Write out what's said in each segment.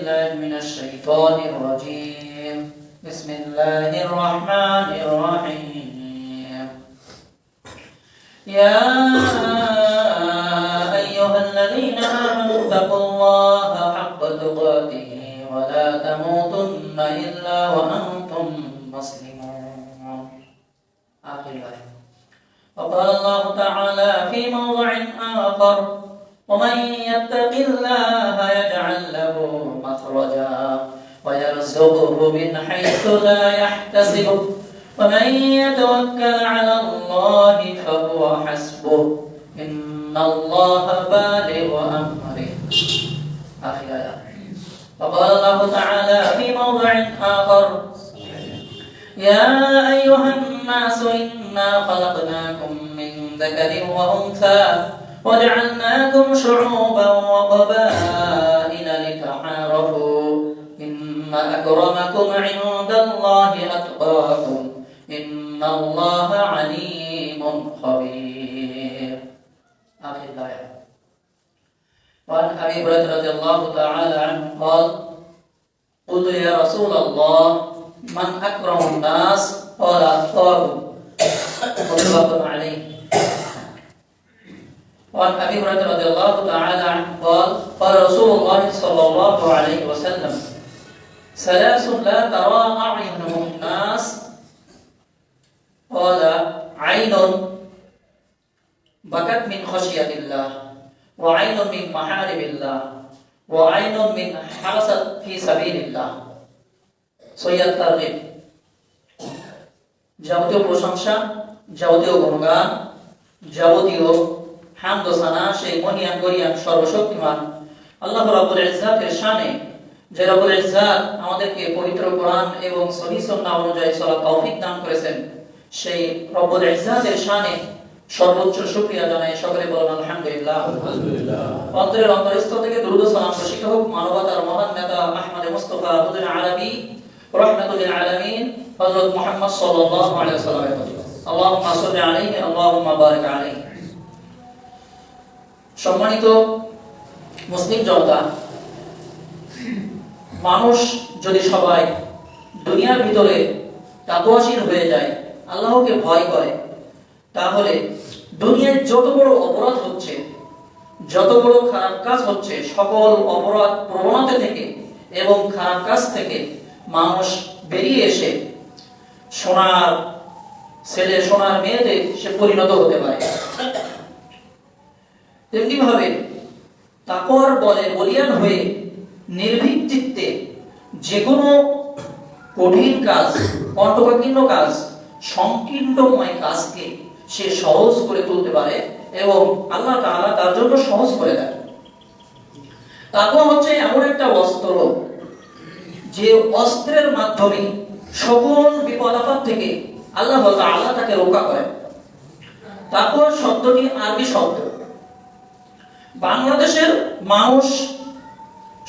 بالله من الشيطان الرجيم. بسم الله الرحمن الرحيم. يا أيها الذين آمنوا اتقوا الله حق تقاته ولا تموتن إلا وأنتم مسلمون. آخر الآية. وقال الله تعالى في موضع آخر: ومن يتق الله يجعل له مخرجا ويرزقه من حيث لا يحتسب ومن يتوكل على الله فهو حسبه إن الله بالغ أمره. آخر آية. وقال الله تعالى في موضع آخر: يا أيها الناس إنا خلقناكم من ذكر وأنثى وجعلناكم شعوبا وقبائل لتعارفوا إن أكرمكم عند الله أتقاكم إن الله عليم خبير. آخر الآية. وعن أبي هريرة رضي الله تعالى عنه قال: قلت يا رسول الله من أكرم الناس؟ قال أتقاكم. متفق عليه. وعن أبي هريرة رضي الله تعالى عنه قال: قال رسول الله صلى الله عليه وسلم: ثلاث لا ترى أعينهم الناس. قال: عين بكت من خشية الله وعين من محارم الله وعين من حرست في سبيل الله. সৈয়দ তারগিব। যাবতীয় প্রশংসা, যাবতীয় গুণগান, যাবতীয় হামদ ও সানা সেই মহিয়ান গরিয়ান সর্বশক্তিমান আল্লাহ রাব্বুল ইজ্জাতের শানে, যে রাব্বুল ইজ্জাত আমাদেরকে পবিত্র কোরআন এবং সহিহ সুন্নাহ অনুযায়ী চলার তৌফিক দান করেছেন, সেই রাব্বুল ইজ্জাতের শানে সর্বোচ্চ শুকরিয়া জানাই। সকলে বলুন আলহামদুলিল্লাহ। আলহামদুলিল্লাহ। অন্তরের অন্তরস্থল থেকে দরুদ ও সালাম বর্ষিত হোক মানবতার মহান নেতা আহমদ মুস্তাফা হুজুর আরবি রাহমাতুল লিল আলামিন হযরত মুহাম্মদ সাল্লাল্লাহু আলাইহি ওয়াসাল্লামের প্রতি। আল্লাহুম্মা সাল্লি আলাইহি আল্লাহুম্মা বারিক আলাইহি। সম্মানিত মুসলিম জনতা, মানুষ যদি সবাই দুনিয়ার ভিতরে তাকওয়াশীল হয়ে যায়, আল্লাহকে ভয় করে, তাহলে দুনিয়ায় যত বড় অপরাধ হচ্ছে, যত বড় খারাপ কাজ হচ্ছে, সকল অপরাধ প্রবণতা থেকে এবং খারাপ কাজ থেকে মানুষ বেরিয়ে এসে সোনার ছেলে সোনার মেয়েতে সে পরিণত হতে পারে। তেমনি ভাবে তাকওয়ার বলে বলিয়ান হয়ে নির্ভীক চিত্তে যে কোনো কঠিন কাজ, কণ্ঠকাকীর্ণ কাজ, সংকীর্ণময় কাজকে সে সহজ করে তুলতে পারে এবং আল্লাহ তাআলা তার জন্য সহজ করে দেন। তাকওয়া হচ্ছে এমন একটা অস্ত্র যে অস্ত্রের মাধ্যমে সকল বিপদ আপদ থেকে আল্লাহ তাআলা তাকে রক্ষা করেন। তাকওয়া শব্দটি আরবি শব্দ। বাংলাদেশের মানুষ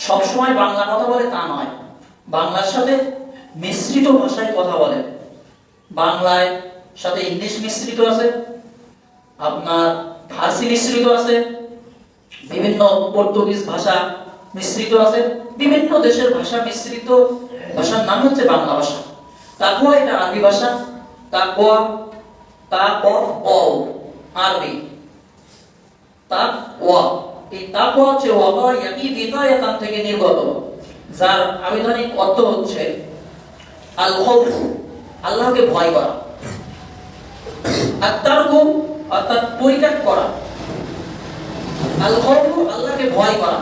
সবসময় বাংলা কথা বলে তা নয়, বাংলার সাথে মিশ্রিত ভাষায় কথা বলে। বাংলায় সাথে ইংলিশ মিশ্রিত আছে, আপনার ফার্সি মিশ্রিত আছে, বিভিন্ন পর্তুগিজ ভাষা মিশ্রিত আছে, বিভিন্ন দেশের ভাষা মিশ্রিত ভাষার নাম হচ্ছে বাংলা ভাষা। তাকওয়া এটা আরবি ভাষা। তাকওয়া আরবি তাকওয়া, এই তাকওয়া হচ্ছে ওয়াকা ইয়াকি বিদায়াতান থেকে নির্গত, যার আবিধানিক অর্থ হচ্ছে আল খাউফ, আল্লাহকে ভয় করা। আত-তারকু অর্থাৎ পরিত্যাগ করা। আল খাউফ আল্লাহকে ভয় করা,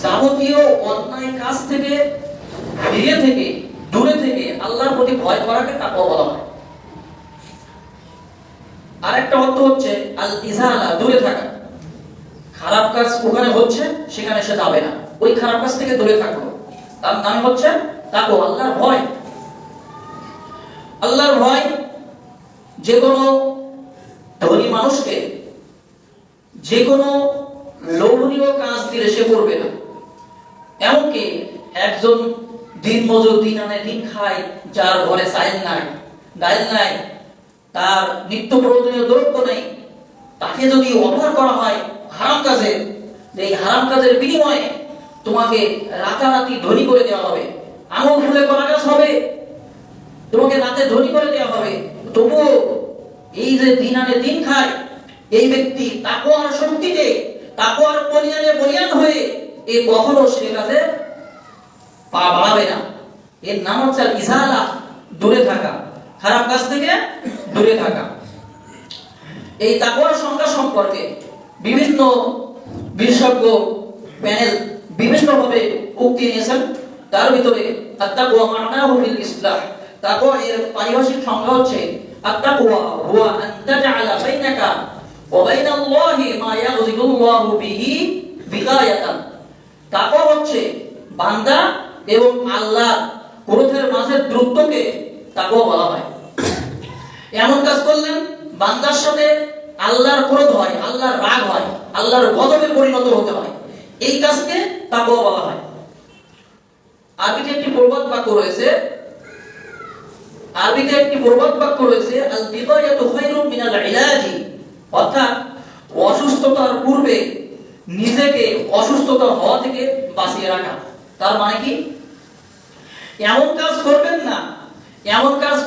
যাবতীয় অন্যায় কাজ থেকে ফিরে থেকে দূরে থেকে আল্লাহর প্রতি ভয় করাকে তাকওয়া বলা হয়। আরেকটা অর্থ হচ্ছে আল ইজালা, দূরে থাকা। খারাপ কাজ ওখানে হচ্ছে, সেখানে সে যাবে না, ওই খারাপ কাজ থেকে দূরে থাকো, তার নাম হচ্ছে তাকওয়া, আল্লাহর ভয়। আল্লাহর ভয় যে কোনো ধনী মানুষকে যে কোনো লোভনীয় কাজ দিলে সে করবে না। এমনকি একজন দিন মজুর, দিন আনে দিন খায়, যার ঘরে চাল নাই, ডাল নাই, তার নিত্য প্রয়োজনীয় দ্রব্য নেই, তাকে যদি অফার করা হয় হারাম কাজে, এই হারাম কাজের বিনিময়ে তোমাকে রাতারাতি ধনী করে দেওয়া হবে, আঙুল ফুলে কলা গাছ হবে, তোমাকে রাতে ধনী করে দেওয়া হবে। তবুও এই যে দিন আনে দিন খায় এই ব্যক্তি তাকওয়ার শক্তিতে, তাকওয়ার বলিয়ান হয়ে এই কখনো সে কাজে পা বাড়াবে না। এর নাম হচ্ছে ইজালা, দূরে থাকা, খারাপ কাজ থেকে দূরে থাকা। এই তাকওয়ার সংজ্ঞা সম্পর্কে বিভিন্ন বিশেষজ্ঞ প্যানেল বিভিন্নভাবে উক্তি নিয়েছেন। তার ভিতরে আত-তাকওয়া মা'নাহু ফিল ইসলাহ, তাকওয়া এর পারিভাষিক সংজ্ঞা হচ্ছে আত-তাকওয়া হুয়া আন তাজআলা বাইনাকা ওয়া বাইনাল্লাহি মা ইয়াগযিবুল্লাহু বিহি বিগায়াতান। তাকওয়া হচ্ছে বান্দা এবং আল্লাহ ক্রোধের মাঝে দূরত্বকে তাকওয়া বলা হয়। এমন কাজ করলেন বান্দার সাথে আল্লাহর ক্রোধ হয়, আল্লাহর রাগ হয়, আল্লাহর গজবে পরিণত হতে হয়, এই কাজকে তাকওয়া বলা হয়। আরবিতে একটি প্রবাদ বাক্য রয়েছে, আল বিদায়াতু খায়রুম মিনাল ইলাজি, অর্থাৎ অসুস্থতার পূর্বে নিজেকে অসুস্থতা হওয়া থেকে বাঁচিয়ে রাখা। তার মানে কি? এমন কাজ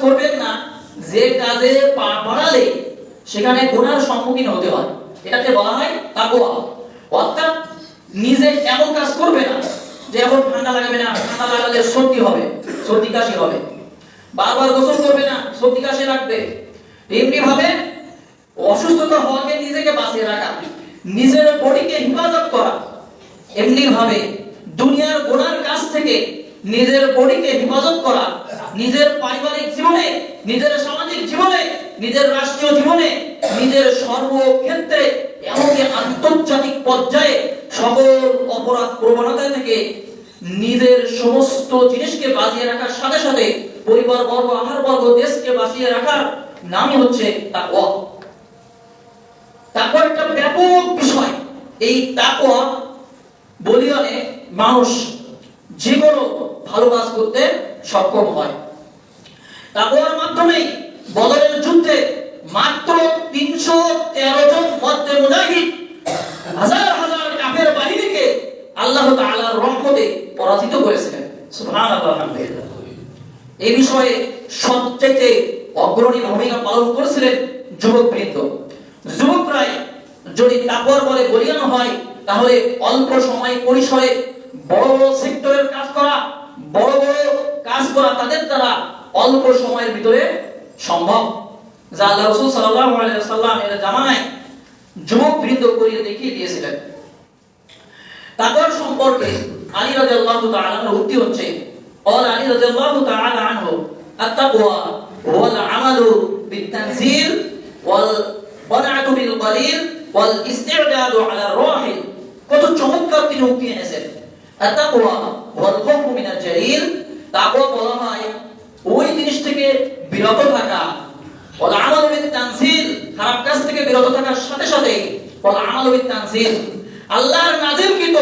করবেন না যে কাজে পা বাড়ালে সেখানে গুনার সম্মুখীন হতে হয়, এটাকে বলা হয় তাকওয়া। অর্থাৎ নিজে এমন কাজ করবে না যে এখন ঠান্ডা লাগাবে না, ঠান্ডা লাগালে সর্দি হবে, সর্দি কাশি হবে, বারবার গোসল করবে না, সর্দি কাশি লাগবে। এমনি ভাবে অসুস্থতা হওয়াকে নিজেকে বাঁচিয়ে রাখা, নিজের বডিকে হেফাজত করা। এমনি ভাবে দুনিয়ার গুনার কাজ থেকে নিজের বডিকে হেফাজত করা, নিজের পারিবারিক জীবনে, নিজের সামাজিক জীবনে, নিজের রাষ্ট্রীয় জীবনে, নিজের সর্বক্ষেত্রে, এমনকি আন্তর্জাতিক পর্যায়ে সকল অপরাধ প্রবণতা থেকে নিজের সমস্ত জিনিসকে বাঁচিয়ে রাখার সাথে সাথে পরিবার বর্গ, আহার বর্গ, দেশকে বাঁচিয়ে রাখার নামই হচ্ছে তাকওয়া। তাকওয়া একটা ব্যাপক বিষয়। এই তাকওয়া বলিয়ানে মানুষ যে কোনো ভালো কাজ করতে সক্ষম হয়। তাকওয়ার মাধ্যমেই বদরের যুদ্ধে মাত্র 313 জন মধ্যে মুজাহিদ হাজার হাজার কাফের বাহিনীকে আল্লাহ তাআলার রহমতে পরাজিত করেছিলেন। সুবহানাল্লাহ, আলহামদুলিল্লাহ। এই বিষয়ে সবচেয়ে অগ্রণী ভূমিকা পালন করেছিলেন যুবকবৃন্দ। যুবকরাই যদি তাকওয়ার বলে বলিয়ান হয় তাহলে অল্প সময় পরিসরে বড় বড় সেক্টরের কাজ করা, বড় বড় কাজ করা তাদের দ্বারা অল্প সময়ের ভিতরে সম্ভব, যা আল্লাহ রাসূল সাল্লাল্লাহু আলাইহি ওয়াসাল্লাম এর জামানায় যুবকবৃন্দ করিয়ে দেখিয়ে দিয়েছিলেন। তাকওয়ার সম্পর্কে আলী রাদিয়াল্লাহু তাআলা আনহু উক্তি হচ্ছে, قال علي رضي الله تعالى عنه التقوى هو العمل بالتنزيل والقناعة بالقليل والاستعداد على الراحل। কত চমৎকার তিনি উক্তি এনেছেন। التقوى هو الخوف من الجليل, তাকওয়া বলা হয় ওই জিনিস থেকে বিরত থাকা, والعمل بالتنزيل খারাপ কাজ থেকে বিরত থাকার সাথে সাথে والعمل بالتنزيل আল্লাহর নাযিলকৃত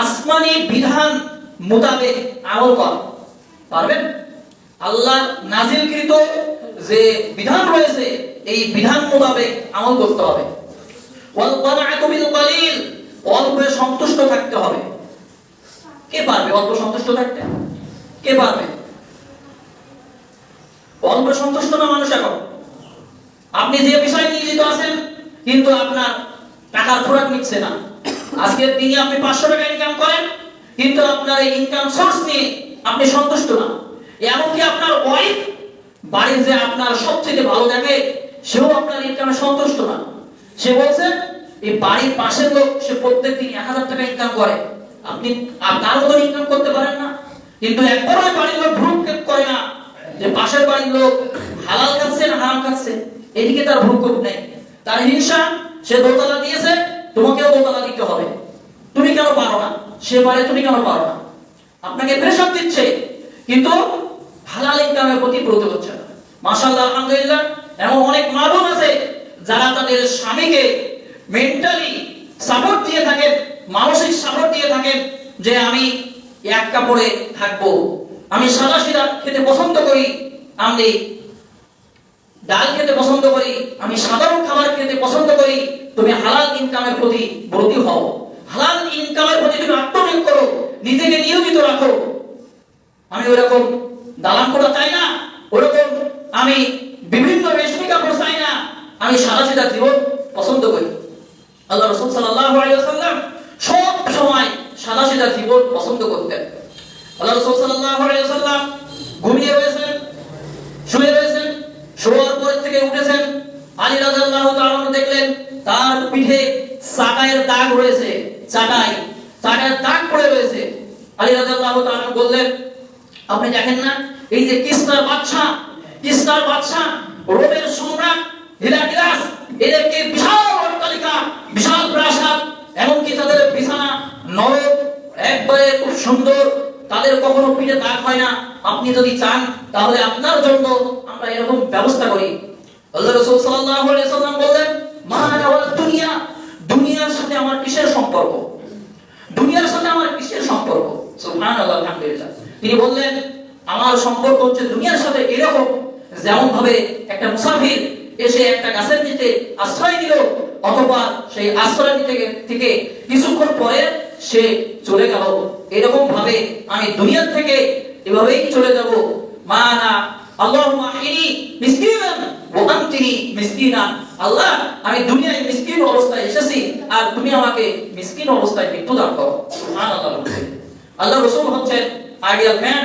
আসমানি বিধান মোতাবেক আমল করা। পারবেন? আল্লাহর নাযিলকৃত যে বিধান রয়েছে এই বিধান মোতাবেক আমল করতে হবে। ওয়াল কানাআতু বিল কলিল, অল্পে সন্তুষ্ট থাকতে হবে। কে পারবে অল্প সন্তুষ্ট থাকতে? কে পারবে? অল্প সন্তুষ্ট না মানুষ এখন। আপনি যে বিষয় নিয়োজিত আছেন কিন্তু আপনার টাকার খোরাক মিটছে না। আজকের দিনে আপনি 500 টাকা ইনকাম করেন কিন্তু আপনার এই ইনকাম সোর্স নিয়ে আপনি সন্তুষ্ট না। এমনকি আপনার ওয়াইফ বাড়ির যে আপনার সবচেয়ে ভালো দেখে সেও আপনার ইনকামে সন্তুষ্ট না। সে বলছে এই বাড়ির পাশের লোক সে প্রত্যেকদিন 1000 টাকা ইনকাম করে, আপনি আপনার মতো ইনকাম করতে পারেন না। কিন্তু একবারও বাড়ির লোক ভ্রুক্ষেপ করে না যে পাশের বাড়ির লোক হালাল খাচ্ছে না হারাম খাচ্ছে, এদিকে তার ভ্রুক্ষেপ নেই। তার হিংসা, সে দোতলা দিয়েছে তোমাকেও দোতলা দিতে হবে, তুমি কেন পারো না? সে পারে, তুমি কেন পারো না? আপনাকে প্রেশার দিচ্ছে কিন্তু হালাল ইনকামের প্রতি ব্রত হচ্ছে না। মাশাআল্লাহ, আলহামদুলিল্লাহ, এমন অনেক মা বোন আছে যারা তাদের স্বামীকে মেন্টালি সাপোর্ট দিয়ে থাকেন, মানসিক সাপোর্ট দিয়ে থাকেন যে আমি এক কাপড়ে থাকবো, আমি সাদা সিধা খেতে পছন্দ করি, আমি ডাল খেতে পছন্দ করি, আমি সাধারণ খাবার খেতে পছন্দ করি, তুমি হালাল ইনকামের প্রতি ব্রতী হও, হালাল ইনকামের প্রতি তুমি আত্মনিয়োগ করো, নিজেকে নিয়োজিত রাখো। আমি ওরকম দালান করা চাই না, ওরকম আমি বিভিন্ন রেশমি কাপড় চাই না, আমি সাদাসিধা জীবন পছন্দ করি। আল্লাহ রাসূল সাল্লাল্লাহু আলাইহি ওয়াসাল্লাম সব সময় সাদাসিধা জীবন পছন্দ করতেন। আল্লাহ রাসূল সাল্লাল্লাহু আলাইহি ওয়াসাল্লাম ঘুমিয়ে রয়েছেন, শুয়ে রয়েছেন, শোয়ার পর থেকে উঠেছেন। আলী রাদিয়াল্লাহু তাআলা দেখলেন তার পিঠে চাটাইয়ের দাগ রয়েছে, চাটাইয়ের দাগ পড়ে রয়েছে। আলী রাদিয়াল্লাহু তাআলা বললেন, আপনি দেখেন না এই যে কিসরার বাদশা রোমের সম্রাট হিরাক্লিয়াস, এদেরকে বিশাল অট্টালিকা, বিশাল প্রাসাদ, এমনকি তাদের বিছানা নরম, একবারে খুব সুন্দর, তাদের কখনো পিঠে দাগ হয় না। আপনি যদি চান তাহলে আপনার জন্য আমরা এরকম ব্যবস্থা করি। আল্লাহ রাসূল সাল্লাল্লাহু আলাইহি ওয়াসাল্লাম বললেন, মা ওয়াল দুনিয়া, দুনিয়ার সাথে আমার কিসের সম্পর্ক? দুনিয়ার সাথে আমার কিসের সম্পর্ক? সুবহানাল্লাহ, আলহামদুলিল্লাহ। তিনি বললেন, আমার সম্পর্ক হচ্ছে দুনিয়ার সাথে এরকম, যেমন ভাবে একটা মুসাফির এসে একটা গাছের নিচে আশ্রয় নিল, অথবা সেই আশ্রয় থেকে কিছুক্ষণ পরে সে চলে গেল, এরকম ভাবে আমি দুনিয়া থেকে এভাবেই চলে যাব। মানা আল্লাহুম্মা ইনি মিসকিনান ওয়া আনতিনি মিসকিনা, আল্লাহ আমি দুনিয়ায় মিসকিন অবস্থায় এসেছি আর তুমি আমাকে মিসকিন অবস্থায় মৃত্যু দান করো। সুবহানাল্লাহ। আল্লাহ রাসূল হচ্ছেন আইডিয়াল ম্যান।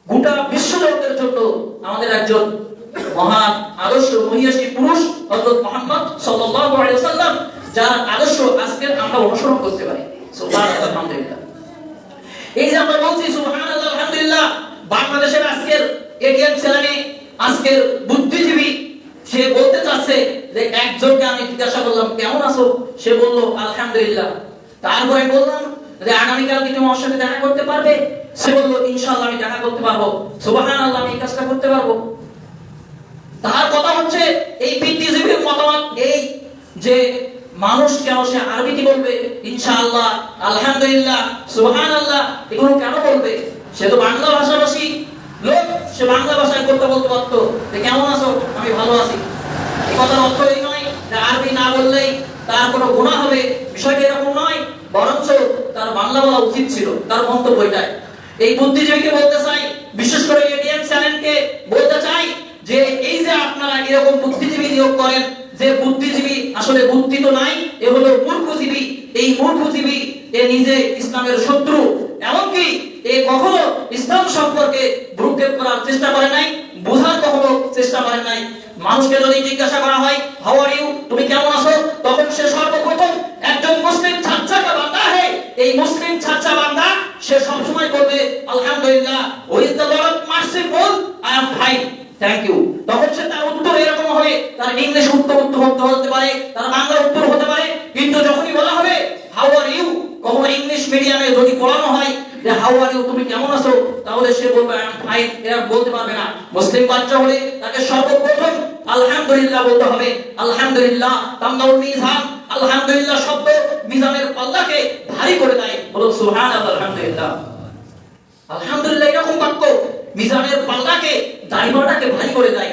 গোটা বিশ্ব জগতের জন্য আমাদের একজন মহান আদর্শ মহিয়াসী পুরুষ হযরত মুহাম্মদ সাল্লাল্লাহু আলাইহি ওয়াসাল্লাম, যার আদর্শ আজকে আমরা অনুসরণ করতে পারি। সুবহানাল্লাহ, আলহামদুলিল্লাহ। এই যে আমরা বলছি সুবহানাল্লাহ, আলহামদুলিল্লাহ, বাংলাদেশের আজকের এটিএম ছেলেমেয়ে, আজকের বুদ্ধিজীবী, সে বলতে চাচ্ছে যে একজনকে আমি জিজ্ঞাসা করলাম কেমন আছো, সে বলল আলহামদুলিল্লাহ। তারপরে বললাম যে আগামীকাল কি তুমি আমার সাথে দেখা করতে পারবে? সে বলল ইনশাআল্লাহ আমি দেখা করতে পারবো। সুবহানাল্লাহ, আমি এই কাজটা করতে পারবো। তার কথা হচ্ছে এই বুদ্ধিজীবীর মতামত এই যে মানুষ কেন সে আরবিতে বলবে ইনশাআল্লাহ, আলহামদুলিল্লাহ, সুবহানাল্লাহ, এগুলো কেন বলবে? সে তো বাংলা ভাষাভাষী লোক, সে বাংলা ভাষায় করতে বলতে পারতো যে কেমন আছো, আমি ভালো আছি। এই কথার অর্থ এই নয় যে আরবি না বললেই তার কোনো গুনাহ হবে, বিষয়টা এরকম নয়, বরঞ্চ তার বাংলা বলা উচিত ছিল। তার মন্তব্য এটাই। এই বুদ্ধিজীবীকে বলতে চাই, বিশেষ করে এডিএম চ্যানেলকে বলতে চাই যে এই যে আপনারা এরকম বুদ্ধিজীবী নিয়োগ করেন, যে বুদ্ধিজীবী আসলে বুদ্ধি তো নাই, এ হলো মূর্খজীবী। এই মূর্খজীবী এ নিজে ইসলামের শত্রু, এমনকি এ কখনো ইসলাম সম্পর্কে ভ্রুক্ষেপ করার চেষ্টা করে নাই, বোঝার কখনো চেষ্টা করে নাই। মানুষকে যদি জিজ্ঞাসা করা হয় হাউ আর ইউ, তুমি কেমন আছো, তখন সে সর্বপ্রথম একজন মুসলিম ছাত্রা কা বান্দা है, এই মুসলিম ছাত্রা বান্দা সে সব সময় বলবে আলহামদুলিল্লাহ, with the lord merciful I am fine, thank you. তখন সে তার উত্তর এরকম হবে, তার ইংলিশ উত্তর হতে পারে, তার বাংলা উত্তর হতে পারে, কিন্তু যখনই বলা হবে হাউ আর ইউ, কখনো ইংলিশ মিডিয়ামে যদি পড়ানো হয় যে হাউ আর ইউ, তুমি কেমন আছো, তাহলে সে বলবে আই এম ফাইন, এরা বলতে পারবে না। মুসলিম বাচ্চা হলে তাকে সর্বপ্রথম আলহামদুলিল্লাহ বলতে হবে। আলহামদুলিল্লাহ তামনাউল মিজান, আলহামদুলিল্লাহ শব্দ মিজানের পাল্লাকে ভারী করে দেয়। বলুন সুবহানাল্লাহ, আলহামদুলিল্লাহ। আলহামদুলিল্লাহ এরকম বাক্য মিজানের পাল্লাকে, দায়ভারটাকে ভারী করে দেয়।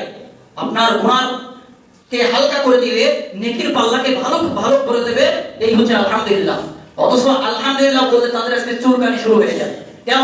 আপনার গুনাহ কে হালকা করে দিবে, নেকির পাল্লাকে ভালো করে দেবে, এই হচ্ছে আলহামদুলিল্লাহ। অথচ আলহামদুলিল্লাহ বললে তাদের আজকে চুলকানি শুরু হয়ে যায়। কেন?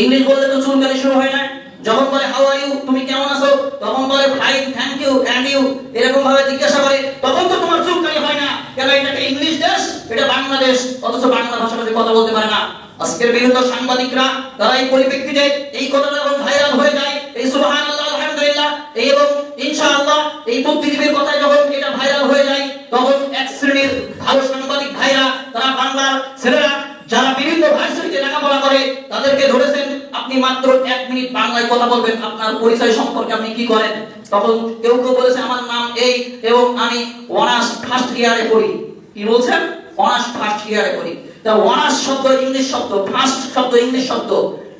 ইংলিশ বললে তো চুলকানি শুরু হয় না। যখন বলে হাউ আর ইউ, তুমি কেমন আছো, তখন বলে fine, thank you, and you, এরকম ভাবে জিজ্ঞাসা করে, তখন তো তোমার চুলকানি হয় না। কেন? এটা একটা ইংলিশ দেশ, এটা বাংলাদেশ, অথচ বাংলা ভাষাতে কথা বলতে পারে না। আজকের বিভিন্ন সাংবাদিকরা তারা এই পরিপ্রেক্ষিতে এই কথাটা যখন ভাইরাল হয়ে যায়, এই সুবহানাল্লাহ, আলহামদুলিল্লাহ, এবং ইনশাআল্লাহ, এই বুদ্ধিজীবীর কথায় যখন এটা ভাইরাল হয়ে যায়, তখন এক শ্রেণীর ভালো সাংবাদিক ভাইরা, তারা বাংলার ছেলেরা যারা বিভিন্ন ভার্সিটিতে লেখাপড়া করে, তাদেরকে ধরেছেন আপনি মাত্র 1 মিনিট বাংলায় কথা বলবেন, আপনার পরিচয় সম্পর্কে আপনি কি করেন। তখন কেউ বলেছে আমার নাম এই, এবং আমি অনার্স ফার্স্ট ইয়ারে পড়ি। কি বলছেন? অনার্স ফার্স্ট ইয়ারে পড়ি। তা অনার্স শব্দ ইংলিশ শব্দ, ফার্স্ট শব্দ ইংলিশ শব্দ,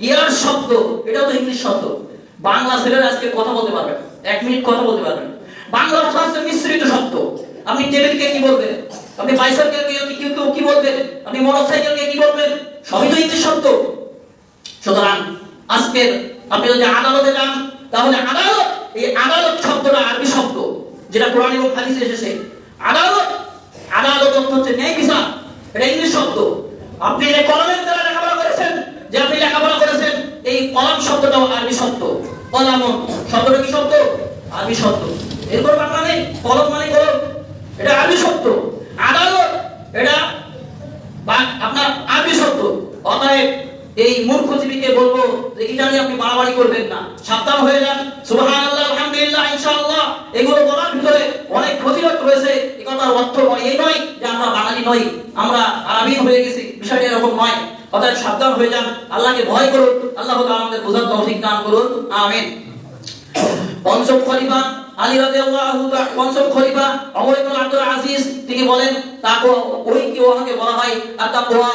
ইয়ার শব্দ এটাও তো ইংলিশ শব্দ। বাংলা ছেলেরা আজকে কথা বলতে পারবেন, 1 মিনিট কথা বলতে পারবেন। বাংলা ভাষা হচ্ছে মিশ্রিত শব্দ। আপনি টেবিলকে কি বলবেন, আপনি বাইসাইকেলকে কি বলবেন, আপনি মোটরসাইকেলকে কি বলবেন, সবই তো ইংলিশ শব্দ। সুতরাং আজকে আপনি যদি আদালতে যান, তাহলে আদালত, এই আদালত শব্দটা আরবি শব্দ, যেটা কোরআন এবং হাদিসে এসেছে। আদালত অর্থ হচ্ছে ন্যায় বিচার। এটা ইংলিশ শব্দ। আপনি যে কলমের দ্বারা লেখাপড়া করেছেন, যে আপনি লেখাপড়া করেছেন, এই কলম শব্দটাও আরবি শব্দ। কলামুন শব্দটা কি শব্দ? আরবি শব্দ। এরপর বাংলা নেই। কলম মানে কলম, এটা আরবি শব্দ। আদালত এটা আপনার আরবি শব্দ। অতএব এই মূর্খজীবীকে বলবো যে এটা নিয়ে আপনি বাড়াবাড়ি করবেন না, সাবধান হয়ে যান। সুবহানাল্লাহ, আলহামদুলিল্লাহ, ইনশাআল্লাহ এগুলো বলার ভিতরে অনেক ফজিলত রয়েছে। এই কথার অর্থ নয়, এই নয় যে আমরা বাঙালি নই, আমরা আরবি হয়ে গেছি, বিষয়টা এরকম নয়। অতএব সাবধান হয়ে যান, আল্লাহকে ভয় করুন। আল্লাহ তাআলা আমাদের বোঝার তৌফিক দান করুন, আমিন। পঞ্চম খলিফা আলী রাদিয়াল্লাহু তাআলা, পঞ্চম খলিফা ওমর ইবনে আব্দুল আজিজ, তিনি বলেন তাকওয়া ওই কি ওনাকে বলা হয় আত-তাকওয়া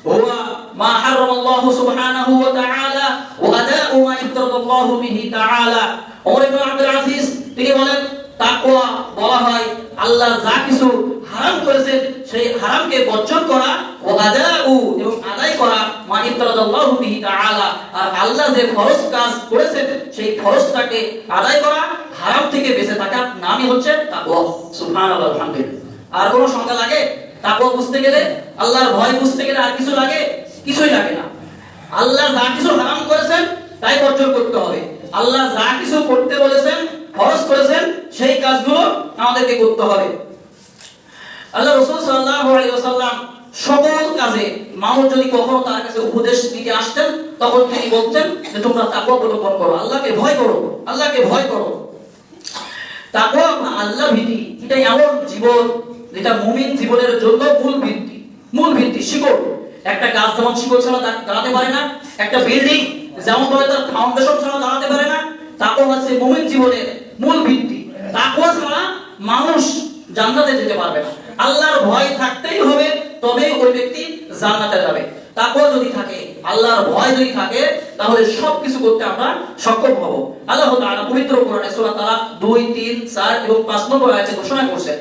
হুয়া মা হারামাল্লাহু সুবহানাহু ওয়া তাআলা ওয়া আদাউ মা ইফতারাদাল্লাহু বিহি তাআলা। ওমর ইবনে আব্দুল আজিজ তিনি বলেন তাকওয়া বলা হয় আল্লাহ যা কিছু হারাম করেছেন সেই হারামকে বর্জন করা, ওয়া আদাউ এবং আদায় করা মা ইফতারাদাল্লাহু বিহি তাআলা, আর আল্লাহ যে ফরজ কাজ করেছেন সেই ফরজটাকে আদায় করা, হারাম থেকে বেঁচে থাকার নামই হচ্ছে তাকওয়া। সুবহানাল্লাহ, আলহামদুলিল্লাহ। আর কোনো সংজ্ঞা লাগে? তাকওয়া বুঝতে গেলে, আল্লাহর ভয় বুঝতে গেলে আর কিছু লাগে? কিছুই লাগে না। আল্লাহ যা কিছু হারাম করেছেন তাই বর্জন করতে হবে। আল্লাহ যা কিছু করতে বলেছেন, ফরজ করেছেন, সেই কাজগুলো আমাদেরকে করতে হবে। আল্লাহ রাসূল সাল্লাল্লাহু আলাইহি ওয়াসাল্লাম সকল কাজে মানুষ যদি কখনো তার কাছে উপদেশ দিতে আসতেন, তখন তিনি বলতেন যে তোমরা তাকওয়া অবলম্বন করো, আল্লাহকে ভয় করো, আল্লাহকে ভয় করো। তাকওয়া বা আল্লাহ ভীতি এটা এমন জীবন যেটা মুমিন জীবনের জন্য মূল ভিত্তি, শিকড়। একটা গাছ যেমন শিকড় ছাড়া দাঁড়াতে পারে না, একটা বিল্ডিং যেমন ভাবে তার ফাউন্ডেশন ছাড়া দাঁড়াতে পারে না, তাকওয়া হচ্ছে মুমিন জীবনের মূল ভিত্তি। তাকওয়া ছাড়া মানুষ জান্নাতে যেতে পারবে না। আল্লাহর ভয় থাকতেই হবে, তবেই ওই ব্যক্তি জান্নাতে যাবে। তাকওয়া যদি থাকে, আল্লাহর ভয় যদি থাকে, তাহলে সবকিছু করতে আমরা সক্ষম হব। আল্লাহ তাআলা পবিত্র কোরআনে সূরা তালাক 2, 3, 4 এবং 5 নম্বর আয়াতে ঘোষণা করেছেন,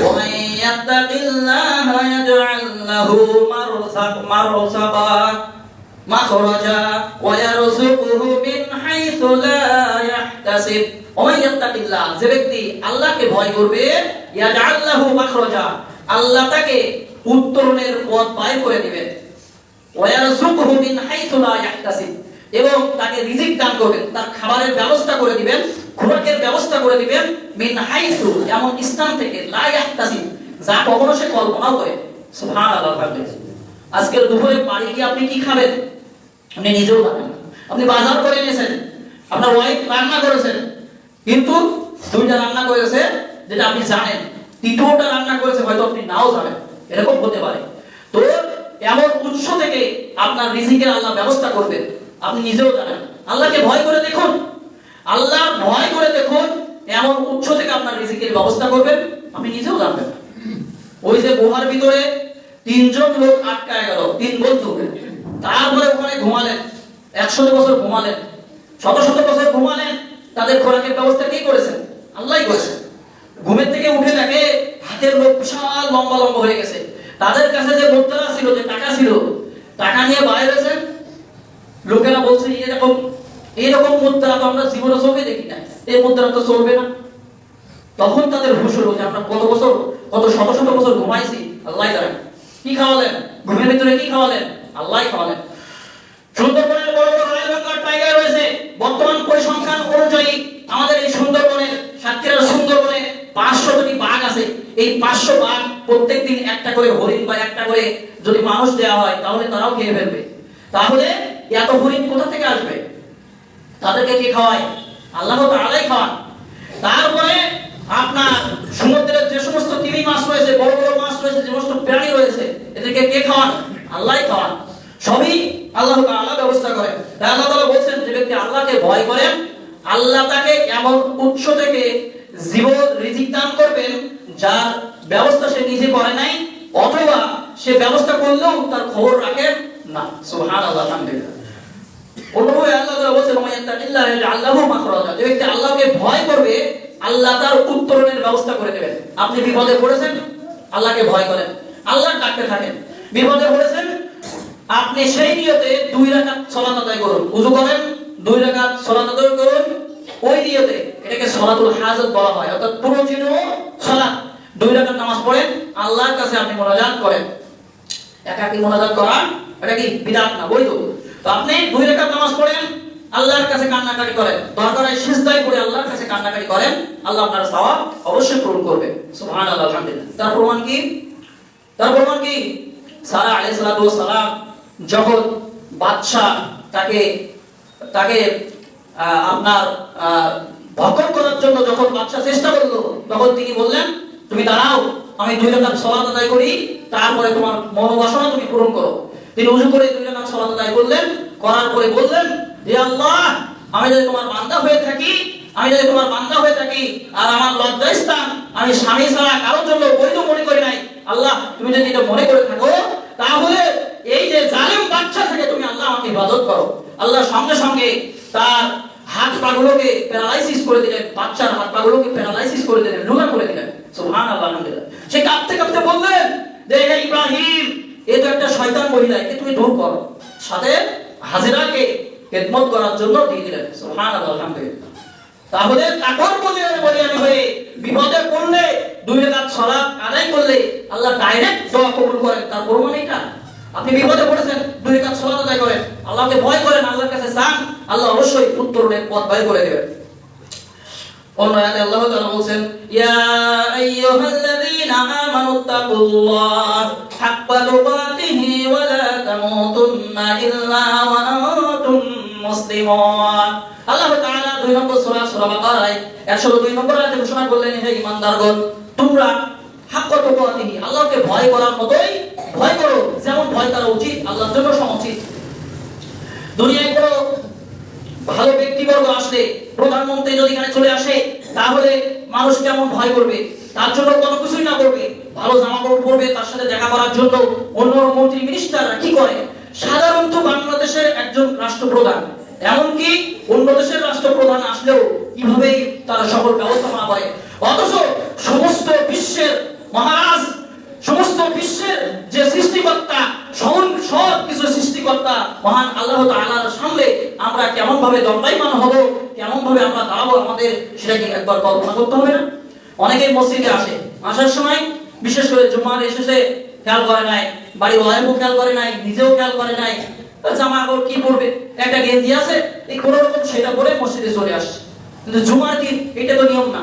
وَمَن يَتَّقِ اللَّهَ يَجْعَل لَّهُ مَخْرَجًا وَيَرْزُقْهُ مِنْ حَيْثُ لَا يَحْتَسِبُ। وَمَن يَتَّقِ اللَّهَ, যে ব্যক্তি আল্লাহকে ভয় করবে, يَجْعَل لَّهُ مَخْرَجًا, আল্লাহ তাকে উত্তরণের পথ বাইর করে দিবেন, وَيَرْزُقْهُ مِنْ حَيْثُ لَا يَحْتَسِبُ, এবং তাকে রিজিক দান করবেন, তার খাবারের ব্যবস্থা করে দিবেন, খোরাকের ব্যবস্থা করে দিবেন, মিন হাইসু এমন স্থান থেকে, লা ইয়াহতাসিব যা কখনো সে কল্পনাও করে। সুবহানাল্লাহ। আজকের দুপুরে বাড়ি গিয়ে আপনি কি খাবেন আপনি নিজেও জানেন না। আপনি বাজার করে এনেছেন, আপনার ওয়াইফ রান্না করেছেন, কিন্তু দুইটা রান্না করেছে যেটা আপনি জানেন, তৃতীয়টা রান্না করেছে হয়তো আপনি নাও জানেন, এরকম হতে পারে। তো এমন উৎস থেকে আপনার রিজিকের আল্লাহ ব্যবস্থা করবেন, আপনি নিজেও জানেন। আল্লাহকে ভয় করে দেখুন, আল্লাহ ভয় করে দেখুন, এমন উৎস থেকে আপনার রিজিকের ব্যবস্থা করবেন, আপনি নিজেও জানবেন। ওই যে গুহার ভিতরে 3 জন লোক আটকায় গেল, 3 বন্ধু, তারপরে ওখানে ঘুমালেন, 100 বছর ঘুমালেন, শত শত বছর ঘুমালেন, তাদের খোরাকের ব্যবস্থা কে করেছেন? আল্লাহই করেছেন। ঘুমের থেকে উঠে দেখে হাতের লোক বিশাল লম্বা লম্বা হয়ে গেছে, তাদের কাছে যে মুদ্রা ছিল, যে টাকা ছিল, টাকা নিয়ে বাইরে হয়েছেন। লোকেরা বলছে এরকম মুদ্রা তো আমরা জীবনে চোখে দেখি না, এই মুদ্রা তো চলবে না। তখন তাদের হুঁশ হলো যে আমরা কত শত শত বছর ঘুমাইছি, আল্লাহ জানেন। কি খাওয়ালেন? ঘুমের ভিতরে কি খাওয়ালেন? আল্লাহ খাওয়ালেন। সুন্দরবনের বড় বড় রয়্যাল বেঙ্গল টাইগার রয়েছে। বর্তমান পরিসংখ্যান অনুযায়ী আমাদের এই সুন্দরবনের, সাতক্ষীরার সুন্দরবনে 500টি বাঘ আছে। এই 500 বাঘ প্রত্যেকদিন একটা করে হরিণ বা একটা করে যদি মানুষ দেওয়া হয়, তাহলে তারাও খেয়ে ফেলবে। তাহলে এত হরিণ কোথা থেকে আসবে? তাদেরকে কে খাওয়ায়? আল্লাহ তাআলাই খাওয়ান। তারপরে আপনার সমুদ্রের যে সমস্ত তিমি মাছ রয়েছে, বড় বড় মাছ রয়েছে, যে সমস্ত প্রাণী রয়েছে, এদেরকে কে খাওয়ান? আল্লাহই খাওয়ান। সবই আল্লাহ তাআলা ব্যবস্থা করেন। তাই আল্লাহ তাআলা বলেন, যে ব্যক্তি আল্লাহকে ভয় করেন, আল্লাহ তাকে এমন উৎস থেকে জীবন রিজিক দান করবেন যার ব্যবস্থা সে নিজে করে নাই, অথবা সে ব্যবস্থা করলেও তার খবর রাখেন না। সুবহানাল্লাহ, আলহামদুলিল্লাহ। অন্যভাবে আল্লাহ তাআলা বলেন, ওয়ায়াত্তাকিল্লাহ ইয়াজআল্লাহু মাখরাজা, যে ব্যক্তি আল্লাহকে ভয় করবে, আল্লাহ তার উত্তরণের ব্যবস্থা করে দেবেন। আপনি বিপদে পড়েছেন, আল্লাহকে ভয় করেন, আল্লাহর ডাকতে থাকেন। বিপদে পড়েছেন, আপনি সেই নিয়তে 2 রাকাত সালাত আদায় করুন, ওযু করেন, 2 রাকাত সালাত আদায় করুন ওই নিয়তে। এটাকে সালাতুল হাজত বলা হয়, অর্থাৎ প্রয়োজনীয় সালাত। 2 রাকাত নামাজ পড়েন, আল্লাহর কাছে আপনি মুনাজাত করেন। একাকী মুনাজাত করা এটা কি বিদআত না, বৈধ। তো আপনি 2 রাকাত নামাজ পড়েন, আল্লাহর কাছে কান্নাকাটি করেন, দরকার হয় সিজদায় পড়ে আল্লাহর কাছে কান্নাকাটি করেন, আল্লাহ আপনার সওয়াব অবশ্যই পূরণ করবে। সুবহানাল্লাহ, আলহামদুলিল্লাহ। তার প্রমাণ কি? সারা আলাইহিস সালাতু ওয়াস সালাম যখন বাদশা তাকে আপনার ভক্ষণ করার জন্য যখন বাদশা চেষ্টা করলো, তখন তিনি বললেন, তুমি দাঁড়াও, আমি 2 রাকাত সালাত আদায় করি, তারপরে তোমার মনোবাসনা তুমি পূরণ করো। তিনি ওযু করে 2 রাকাত সালাত আদায় করলেন, করার পরে বললেন, হে আল্লাহ, আমি যদি তোমার বান্দা হয়ে থাকি আর আমার লজ্জাস্থান আমি স্বামী ছাড়া কারোর জন্য বৈধ মনে করি নাই, আল্লাহ তুমি যদি এটা মনে করে থাকো, তাহলে এই যে জালেম বাদশা থেকে তুমি আল্লাহ আমাকে ইবাদত করো। আল্লাহ সঙ্গে সঙ্গে তার হাত পাগুলোকে প্যারালাইসিস করে দিলেন, বাচ্চার হাত পাগুলোকে প্যারালাইসিস করে দিলেন, রোগা করে দিলেন। সুবহানাল্লাহ, আলহামদুলিল্লাহ। সে কাঁপতে কাঁপতে বললেন যে হে ইব্রাহিম, এ তো একটা শয়তান মহিলা, একে তুমি দূর করো। সাথে হাজেরাকে খেদমত করার জন্য দিয়ে দিলেন। সুবহানাল্লাহ, আলহামদুলিল্লাহ। তাহলে তাকওয়ার বলিয়ানি হয়ে বিপদে পড়লে 2 রাকাত সালাত আদায় করলে আল্লাহ ডাইরেক্ট দোয়া কবুল করেন। তার প্রমাণ এটা। আপনি বিপদে পড়েছেন, 2 রাকাত সালাত আদায় করেন, আল্লাহকে ভয় করেন, আল্লাহর কাছে চান, আল্লাহ অবশ্যই উত্তরণের পথ বের করে দেবেন। অন্য আয়াতে আল্লাহ তাআলা বলেন, ইয়া আইয়ুহাল্লাযীনা আমানুত্তাকুল্লাহ হাক্কা তুকাতিহি ওয়া লা তামুতুন্না ইল্লা ওয়া আনতুম মুসলিমুন। আল্লাহ তাআলা 2 নম্বর সূরা বাকারায় 102 নম্বর আয়াতে ঘোষণা করলেন, হে ঈমানদারগণ, তোমরা হাক্কা তুকাতিহি, আল্লাহকে ভয় করার মতোই ভয় করো, যেমন ভয় করা উচিত, আল্লাহর জন্য সমুচিত। দুনিয়ায় কোনো ভালো ব্যক্তিবর্গ আসলে, প্রধানমন্ত্রী যদি এখানে চলে আসে, তাহলে মানুষ কেমন ভয় করবে, তার জন্য কোনো কিছুই না করবে, ভালো জামা কাপড় পরবে, তার সাথে দেখা করার জন্য অন্য মন্ত্রী মিনিস্টাররা কি করে, সাধারণত বাংলাদেশের একজন রাষ্ট্রপ্রধান, এমনকি অন্য দেশের রাষ্ট্রপ্রধান আসলেও কিভাবে তারা সকল ব্যবস্থাপনা করে। অথচ সমস্ত বিশ্বের মহারাজ, সমস্ত বিশ্বের যে সৃষ্টিকর্তা, সব কিছু সৃষ্টিকর্তা মহান আল্লাহ তাআলার সামনে আমরা কেমন ভাবে দণ্ডায়মান হব, কেমন ভাবে আমরা দাঁড়াবো, আমাদের সেটা কি একবার কল্পনা করতে হবে না? অনেকেই মসজিদে আসে, আসার সময় বিশেষ করে জুমার এসেছে খেয়াল করে নাই, বাড়ির ওয়াইফও খেয়াল করে নাই, নিজেও খেয়াল করে নাই, জামা কাপড় কি পরবে, একটা গেঞ্জি আছে, এই কোন রকম সেটা পরে মসজিদে চলে আসছে। কিন্তু জুমার দিন এটা তো নিয়ম না।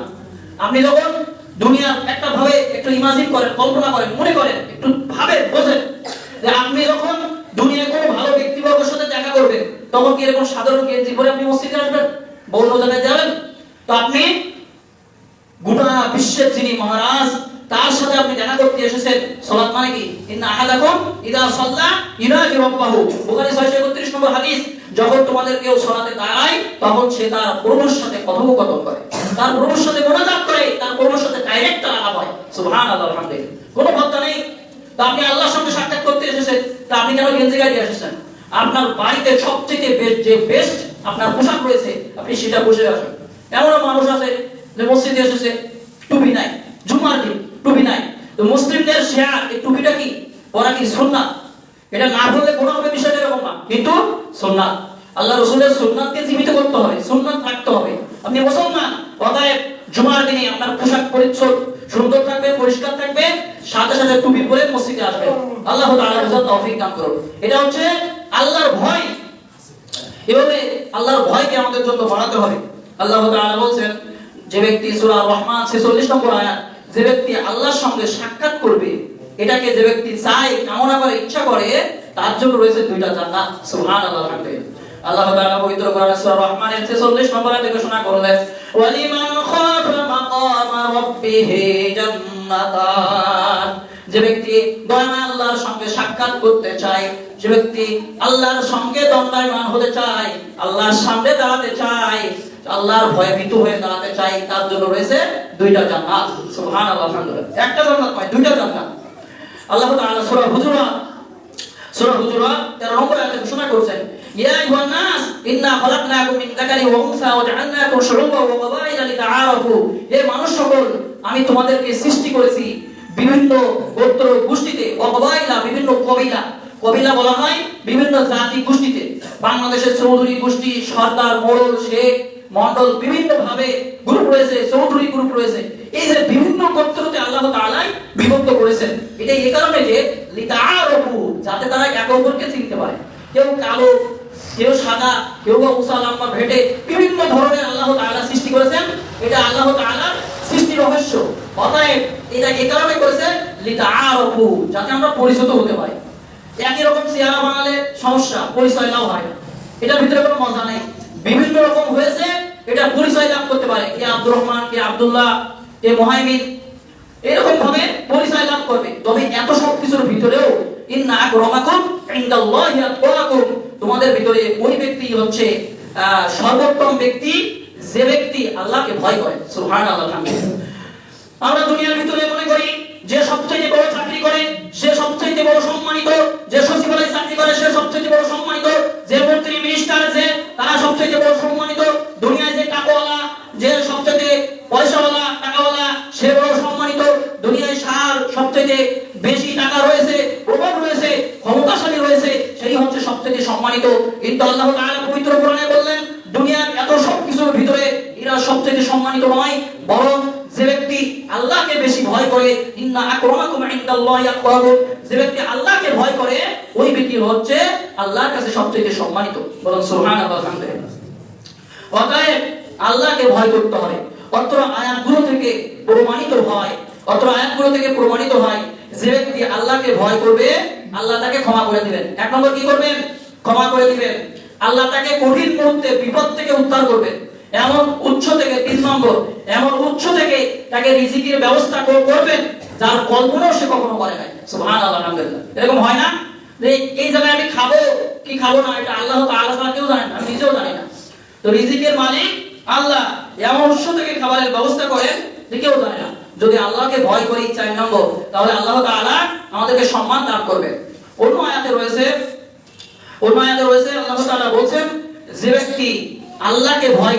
আপনি যখন দুনিয়ার একটা ভাবে একটু ইমাজিন করেন, কল্পনা করেন, মনে করেন, একটু ভাবেন, বোঝেন যে আপনি যখন দুনিয়ায় কোনো ভালো ব্যক্তিবর্গের সাথে দেখা করবেন, তখন কি এরকম সাধারণ গেঞ্জি পরে আপনি মসজিদে আসবেন, বন্য জায়গায় যাবেন? তো আপনি গোটা বিশ্বের যিনি মহারাজ, তার সাথে আপনি দেখা করতে এসেছেন। সালাত মানে কি? ইন্না আহাদাকুম ইদা সাল্লা ইউনাজি রাব্বাহু, বুখারী 631 নম্বর হাদিস। যখন তোমাদের কেউ সালাতে দাঁড়ায়, তখন সে তার প্রভুর সাথে কথোপকথন করে, তার প্রভুর সাথে মুনাজাত করে, তার প্রভুর সাথে ডাইরেক্ট আলাপ হয়। সুবহানাল্লাহ, আলহামদুলিল্লাহ। কোনো কথা নেই। তা আপনি আল্লাহর সঙ্গে সাক্ষাৎ করতে এসেছেন, তা আপনি কেন গেঞ্জি গায়ে এসেছেন? আপনার বাড়িতে সবচেয়ে বেস্ট আপনার পোশাক রয়েছে, আপনি সেটা বসে আসেন। এমনও মানুষ আছে যে মসজিদে এসেছে, টুপি নাই, জুমার দিন টুপি নাই। তো মুসলিমদের শিয়ার এই টুপিটা কি পরা কি সুন্নাত? এটা না বললে কোনো হবে, বিষয়টা এরকম না, কিন্তু সুন্নাত। আল্লাহ রাসূলের সুন্নাতকে জীবিত করতে হবে, সুন্নাত রাখতে হবে। আপনি মুসলমান, অতএব জুমার দিনে আপনার পোশাক পরিচ্ছদ সুন্দর থাকবে, পরিষ্কার থাকবে, সাথে সাথে টুপি পরে মসজিদে আসবেন। আল্লাহ তাআলা বুঝার তৌফিক দান করুন। এটা হচ্ছে আল্লাহর ভয়। এভাবে আল্লাহর ভয়কে আমাদের জন্য বাড়াতে হবে। আল্লাহ তাআলা বলেন, যে ব্যক্তি সূরা রহমান 46 নম্বর আয়াত, যে ব্যক্তি আল্লাহর সঙ্গে সাক্ষাৎ করবে, এটাকে যে ব্যক্তি চায়, কামনা করে, ইচ্ছা করে, তার জন্য রয়েছে 2টা জান্নাত। সুবহানাল্লাহ, আলহামদুলিল্লাহ। আল্লাহ তাআলা পবিত্র কোরআনে সূরা রহমানের 46 নম্বর আয়াতে ঘোষণা করলেন, ওয়ালিমান খাফা মাকামা রাব্বিহি জান্নাতান। যে ব্যক্তি দয়াময় আল্লাহর সঙ্গে সাক্ষাৎ করতে চায়, যে ব্যক্তি আল্লাহর সঙ্গে দণ্ডায়মান হতে চায়, আল্লাহর সামনে দাঁড়াতে চায়, আল্লাহর ভয়ে ভীত হয়ে দাঁড়াতে চাই, তার জন্য রয়েছে 2টা জান্নাত। সুবহানাল্লাহ, আলহামদুলিল্লাহ। একটা জান্নাত নয়, 2টা জান্নাত। আল্লাহ তাআলা সূরা হুজুরাত 13 নম্বর আয়াতে ঘোষণা করেছেন, ইয়া আইয়ুহান নাস ইন্না খালাকনাকুম মিন যাকারি ওয়া উনসা ওয়া জাআলনাকুম শুউবান ওয়া ক্বাবাইলা লিতাআরাফু। হে মানুষ সকল, আমি তোমাদেরকে সৃষ্টি করেছি বিভিন্ন গোত্র গোষ্ঠীতে, ওয়া ক্বাবাইলা, বিভিন্ন কবিলা। কবিলা বলা হয় বিভিন্ন জাতি গোষ্ঠীতে। বাংলাদেশের চৌধুরী গোষ্ঠী, সরদার, মোড়ল, শেখ, মন্ডল, বিভিন্ন ভাবে গ্রুপ রয়েছে, চৌধুরী গ্রুপ রয়েছে, এই যে বিভিন্ন গোত্রতে আল্লাহ তাআলা বিভক্ত করেছেন। এটা এই কারণে যে লিতাআরাফু, যাতে তারা একে অপরকে চিনতে পারে। কেউ কালো, কেউ সাদা, কেউ বা উঁচা লম্বা ভেটে, বিভিন্ন ধরনের আল্লাহ তাআলা সৃষ্টি করেছেন। এটা আল্লাহ তাআলার সৃষ্টি রহস্য। অতএব এটা এই কারণে করেছেন লিতাআরাফু, যাতে আমরা পরিচিত হতে পারি। একই রকম চেহারা বানালে সমস্যা, পরিচয় লাভ হয় না, এটার ভিতরে কোনো মজা নেই। বিভিন্ন রকম হয়েছে, এটা পরিচয় লাভ করতে পারে, কে আব্দুর রহমান, কে আব্দুল্লাহ, কে মুহাইমিন, এরকম ভাবে পরিচয় লাভ করবে। তবে এত সব কিছুর ভিতরেও ইন্না আকরামাকুম ইনদাল্লাহি আতকাকুম, তোমাদের ভিতরে ওই ব্যক্তি হচ্ছে সর্বোত্তম ব্যক্তি, যে ব্যক্তি আল্লাহকে ভয় করে। সুবহানাল্লাহ, আলহামদুলিল্লাহ। আমরা দুনিয়ার ভিতরে মনে করি যে সবচেয়ে বড় চাকরি করে সে সবচেয়ে বড় সম্মানিত, যে সচিবালয়ে চাকরি করে সে সবচেয়ে বড় সম্মানিত, যে মন্ত্রী মিনিস্টার যে তারা সবচেয়ে বড় সম্মানিত, দুনিয়ায় যে টাকাওয়ালা, যে সবচেয়ে পয়সাওয়ালা টাকাওয়ালা সে বড় সম্মানিত, দুনিয়ায় সার সবচেয়ে বেশি টাকা রয়েছে, প্রভাব রয়েছে, ক্ষমতাশালী রয়েছে, সেই হচ্ছে সবচেয়ে সম্মানিত। কিন্তু আল্লাহ তাআলা পবিত্র কোরআনে বললেন দুনিয়ার এত সব কিছুর ভিতরে এরা সবচেয়ে সম্মানিত নয়, বরং যে ব্যক্তি আল্লাহকে বেশি ভয় করে, ইন্না আকরামাকুম ইনদাল্লাহি আতকাকুম, যে ব্যক্তি আল্লাহকে ভয় করে ওই ব্যক্তি হচ্ছে আল্লাহর কাছে সবচেয়ে সম্মানিত। বলুন সুবহানাল্লাহ, আলহামদুলিল্লাহ। অতএব আল্লাহকে ভয় করতে হবে। অত্র আয়াতগুলো থেকে প্রমাণিত হয় যে ব্যক্তি আল্লাহকে ভয় করবে আল্লাহ তাকে ক্ষমা করে দিবেন। এক নম্বর কি করবেন? ক্ষমা করে দিবেন। আল্লাহ তাকে কঠিন মুহূর্তে বিপদ থেকে উদ্ধার করবেন। এমন উৎস থেকে, 3 নম্বর, এমন উৎস থেকে তাকে রিজিকের ব্যবস্থা করবেন যার কল্পনাও সে কখনো করে নাই। সুবহানাল্লাহ, আলহামদুলিল্লাহ। এরকম হয় না যে এই জায়গায় আমি খাবো কি খাবো না এটা আল্লাহ তাআলা ছাড়া কেউ জানে না, আমি নিজেও জানি না। তো রিজিকের মালিক আল্লাহ, এমন উৎস থেকে খাবারের ব্যবস্থা করেন যে কেউ জানে না। যদি আল্লাহকে ভয় করি 4 নম্বর, তাহলে আল্লাহ তাআলা আমাদেরকে সম্মান দান করবেন। অন্য আয়াতে রয়েছে আল্লাহ তাআলা বলেন যে ব্যক্তি আল্লাহকে ভয়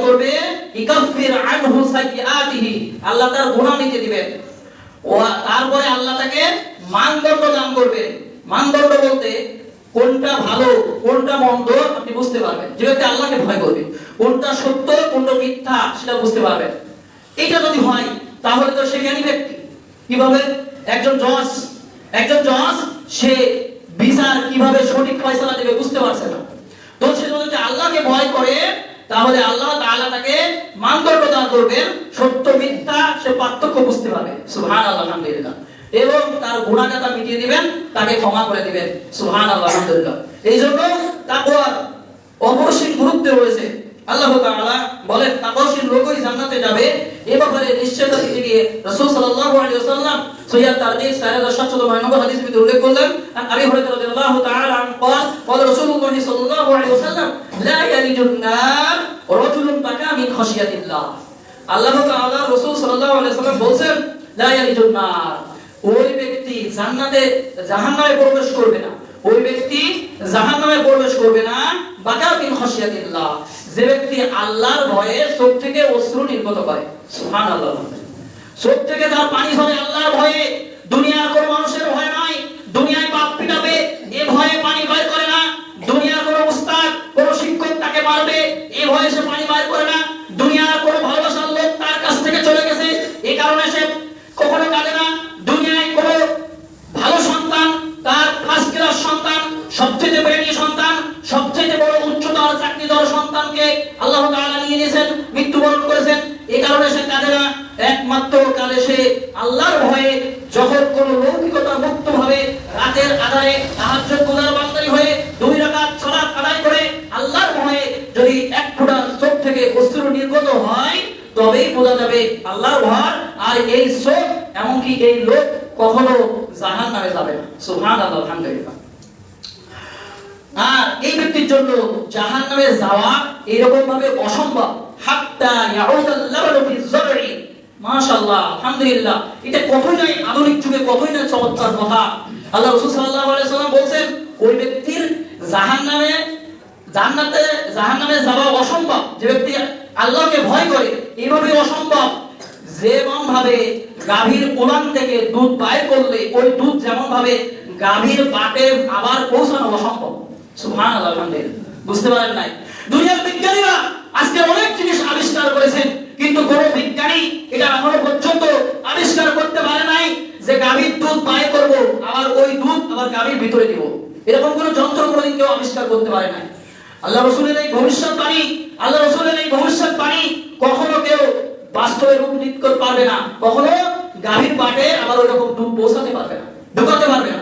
করবে ইকাফির আনহু সাইয়্যাতিহি, আল্লাহ তার গুনাহ মিটিয়ে দিবেন। ও তারপরে আল্লাহ তাকে মানদণ্ড দান করবেন। মানদণ্ড বলতে কোনটা ভালো কোনটা মন্দ আপনি বুঝতে পারবেন। যে ব্যক্তি আল্লাহকে ভয় করবে, কোনটা সত্য কোনটা মিথ্যা সেটা বুঝতে পারবেন। এটা যদি হয় তাহলে তো সে জ্ঞানী ব্যক্তি। কিভাবে? একজন জজ সে বিচার কিভাবে সঠিক ফয়সালা দেবে বুঝতে পারছে না। তো সে যদি আল্লাহকে ভয় করে তাহলে আল্লাহ তাআলা তাকে মানদণ্ড দান করবেন, সত্য মিথ্যা সে পার্থক্য বুঝতে পারবে। সুবহানাল্লাহ, আলহামদুলিল্লাহ। এবং তার গুনাহটা মিটিয়ে দিবেন, তাকে ক্ষমা করে দিবেন। সুবহানাল্লাহ, আলহামদুলিল্লাহ। এইজন্য তাকওয়ার অপরিসীম গুরুত্ব রয়েছে। আল্লাহ তাআলা বলেন তাকওয়াশীল লোকই জান্নাতে যাবে। এই ব্যাপারে নিশ্চয়তা দিতে গিয়ে রাসূল সাল্লাল্লাহু আলাইহি ওয়াসাল্লাম সহিহ তারহিব 4709 নম্বর হাদিসে উল্লেখ করলেন, আবু হুরায়রা রাদিয়াল্লাহু তাআলা আনহু قال রাসূলুল্লাহ সাল্লাল্লাহু আলাইহি ওয়াসাল্লাম লা ইয়ালিজুন নার রাজুলুন বাকা মিন খাশিয়াতিল্লাহ। আল্লাহ তাআলা রাসূল সাল্লাল্লাহু আলাইহি ওয়াসাল্লাম বলেন লা ইয়ালিজুন নার, ওই ব্যক্তি জাহান্নামে প্রবেশ করবে না। ওই ব্যক্তি জাহান্নামে প্রবেশ করবে না বাকা মিন খাশিয়াতিল্লাহ, যে ব্যক্তি আল্লাহর ভয়ে চোখ থেকে অশ্রু নির্গত করে। সুবহানাল্লাহ, চোখ থেকে তার পানি ঝরে আল্লাহর ভয়ে। দুনিয়ার কোনো মানুষের ভয় নাই, দুনিয়ায় বাপ পিটাবে এ ভয়ে পানি বের করে না। দুনিয়ার কোনো উস্তাদ কোনো শিক্ষক তাকে মারবে এ ভয়ে সে পানি বের করে না। দুনিয়ার কোনো ভালোবাসার লোক তার কাছ থেকে চলে গেছে এই কারণে সে কখনো কাঁদে না। দুনিয়ায় কোনো ভালো সন্তান, তার ফার্স্ট ক্লাস সন্তান, সবচেয়ে ব্রেনি সন্তান, সবচেয়ে বড় উচ্চতর চাকরিদার সন্তানকে আল্লাহ তাআলা নিয়ে নিয়েছেন, মৃত্যুবরণ করেছেন, এই কারণে সে কাঁদে না। একমাত্র কালে সে আল্লাহর ভয়ে যখন কোন লৌকিকতা মুক্ত ভাবে রাতের আধারে তাহাজ্জুদ গুজার বান্দাই হয়ে 2 রাকাত সালাত আদায় করে আল্লাহর ভয়ে যদি এক ফোঁটা চোখ থেকে অশ্রু নির্গত হয় তবেই বোঝা যাবে আল্লাহর ভয়। আর এই চোখ এমনকি এই লোক কখনো জাহান্নামে যাবে না। সুবহানাল্লাহ, আলহামদুলিল্লাহ। আর এই ব্যক্তির জন্য জাহান্নামে যাওয়া এরকম ভাবে অসম্ভব। হাত্তা ইয়াউদাল লাবানু ফি যরই, মাশাআল্লাহ, আলহামদুলিল্লাহ। এটা কতই না আধুনিক যুগে কতই না চমৎকার কথা। আল্লাহ রাসূল সাল্লাল্লাহু আলাইহি ওয়াসাল্লাম বলেন ওই ব্যক্তির জাহান্নামে যাওয়া অসম্ভব। যে ব্যক্তি আল্লাহকে ভয় করে এইভাবে অসম্ভব। যেমন ভাবে গাভীর কোলান থেকে দুধ বাইর করলে ওই দুধ যেমন ভাবে গাভীর বাটে আবার পৌঁছানো অসম্ভব। সুবহানাল্লাহ, আলহামদুলিল্লাহ। বুঝতে পারেন নাই? দুনিয়ার বিজ্ঞানীরা আজকে অনেক জিনিস আবিষ্কার করেছেন, কিন্তু কোনো বিজ্ঞানী এটা এখনো পর্যন্ত আবিষ্কার করতে পারে নাই যে গাভীর দুধ পায়ে করব আবার ওই দুধ আবার গাভীর ভিতরে দিব। এরকম কোনো যন্ত্র কোনোদিন কেউ আবিষ্কার করতে পারে নাই। আল্লাহ রাসূলের এই ভবিষ্যৎবাণী কখনো কেউ বাস্তবে রূপ দিতে পারবে না, কখনো গাভীর পাটে আবার ওইরকম দুধ পৌঁছাতে পারবে না, ঢোকাতে পারবে না।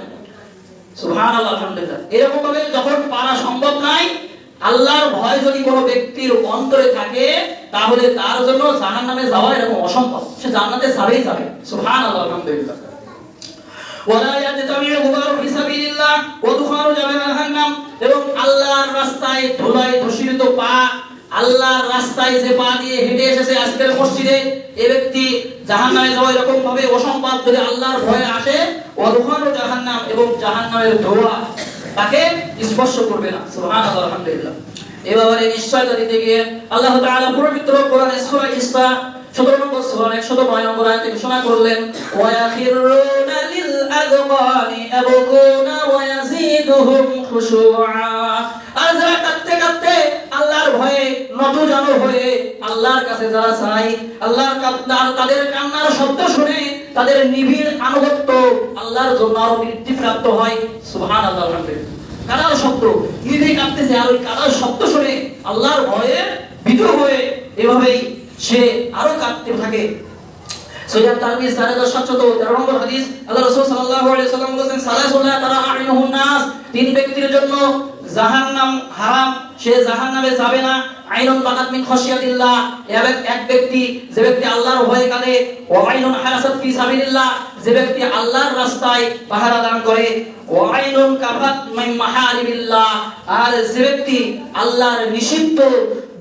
সুবহানাল্লাহ, আলহামদুলিল্লাহ। এরকম ভাবে যখন পারা সম্ভব নাই, আল্লাহর ভয় যদি কোনো ব্যক্তির অন্তরে থাকে তাহলে তার জন্য জাহান্নামে যাওয়া এরকম অসম্ভব, সে জান্নাতে যাবেই যাবে। সুবহানাল্লাহ, আলহামদুলিল্লাহ। ওয়ালা ইয়াজতামিউ গুবারু ফি সাবিলিল্লাহ ওয়া দুখানু জাহান্নাম, এবং আল্লাহর রাস্তায় ধুলায় ধূসরিত পা, আল্লাহর রাস্তায় যে পা দিয়ে হেঁটে এসেছে আজকের মসজিদে, এই ব্যক্তি জাহান্নামে যাওয়া এরকম ভাবে অসম্ভব যদি আল্লাহর ভয়ে আসে। ওয়া দুখানু জাহান্নাম, এবং জাহান্নামের ধোঁয়া তাকে স্পর্শ করবে না। সুবহানাল্লাহ, আলহামদুলিল্লাহ। এই ব্যাপারে নিশ্চয়তা দিতে গিয়ে আল্লাহ তাআলা পবিত্র কোরআনে সূরা ইসরা 17 নম্বর সূরা 109 নম্বর আয়াতে ঘোষণা করলেন, ওয়া ইয়াখিরুনা লিল আযকানি আবকুনা ওয়া ইয়াজিদুহুম খুশুআ। আর যারা কাঁদতে কাঁদতে আল্লাহর ভয়ে নতজানু হয়ে আল্লাহর কাছে যারা চায়, আল্লাহর তাদের কান্নার শব্দ শুনে তাদের নিবিড় আনুগত্য আল্লাহর জন্য আরো বৃদ্ধিপ্রাপ্ত হয়। সুবহানাল্লাহ, আলহামদুলিল্লাহ। কাদার শব্দ, নিবিড় কাঁদতেছে, আর ওই কাদার শব্দ শুনে আল্লাহর ভয়ে ভীত হয়ে এভাবেই সে আরো কাঁদতে থাকে। সহিহ তারমিজি 4713 নম্বর হাদিস, আল্লাহ রাসূল সাল্লাল্লাহু আলাইহি ওয়াসাল্লাম বলেছেন, সালাসুল্লাহ তারা আইনুহুন নাস, তিন ব্যক্তির জন্য জাহান্নাম হারাম, সে জাহান্নামে যাবে না। আইনুন বাকাত মিন খাশিয়াতিল্লাহ, এক ব্যক্তি যে ব্যক্তি আল্লাহর ভয়ে কাঁদে। ওয়া আইনুন হারাসাত ফি সাবিলিল্লাহ, যে ব্যক্তি আল্লাহর রাস্তায় পাহারা দান করে। ওয়া আইনুন কাফাত মিন মাহারিবিল্লাহ, আর যে ব্যক্তি আল্লাহর নিষিদ্ধ